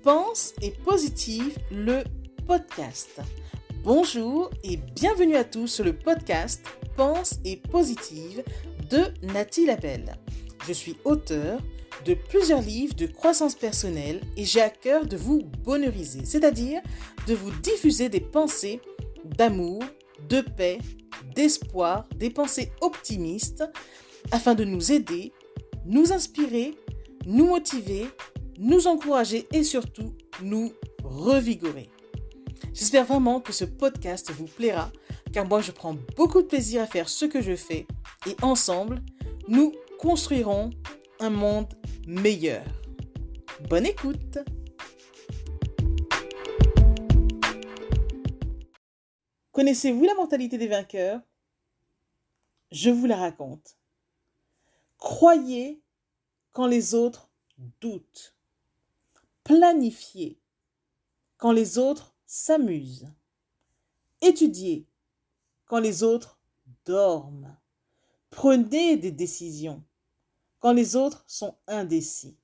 Pense et Positive, le podcast. Bonjour et bienvenue à tous sur le podcast Pense et Positive de Nathalie Labelle. Je suis auteure de plusieurs livres de croissance personnelle et j'ai à cœur de vous bonheuriser, c'est-à-dire de vous diffuser des pensées d'amour, de paix, d'espoir, des pensées optimistes afin de nous aider, nous inspirer, nous motiver, nous encourager et surtout nous revigorer. J'espère vraiment que ce podcast vous plaira car moi je prends beaucoup de plaisir à faire ce que je fais et ensemble nous construirons un monde meilleur. Bonne écoute! Connaissez-vous la mentalité des vainqueurs? Je vous la raconte. Croyez quand les autres doutent. Planifiez quand les autres s'amusent. Étudiez quand les autres dorment. Prenez des décisions quand les autres sont indécis.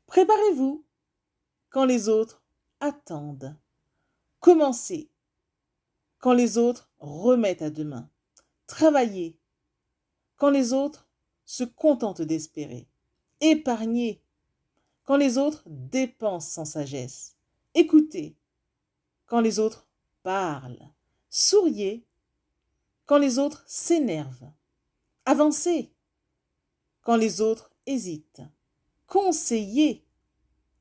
Préparez-vous quand les autres attendent. Commencez quand les autres remettent à demain. Travaillez quand les autres se contentent d'espérer. Épargnez quand les autres dépensent sans sagesse. Écoutez quand les autres parlent. Souriez quand les autres s'énervent. Avancez quand les autres hésitent. Conseillez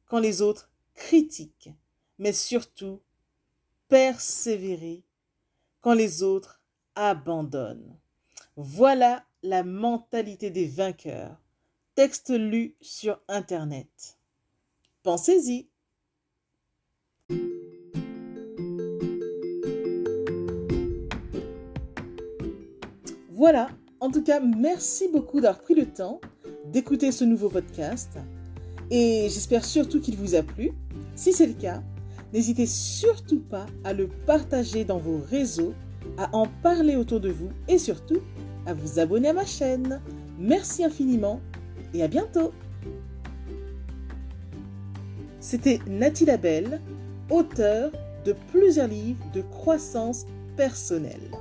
quand les autres critiquent. Mais surtout, persévérez quand les autres abandonnent. Voilà la mentalité des vainqueurs. Texte lu sur Internet. Pensez-y. Voilà, en tout cas, merci beaucoup d'avoir pris le temps d'écouter ce nouveau podcast et j'espère surtout qu'il vous a plu. Si c'est le cas, n'hésitez surtout pas à le partager dans vos réseaux, à en parler autour de vous et surtout à vous abonner à ma chaîne. Merci infiniment et à bientôt. C'était Nathalie Labelle, auteure de plusieurs livres de croissance personnelle.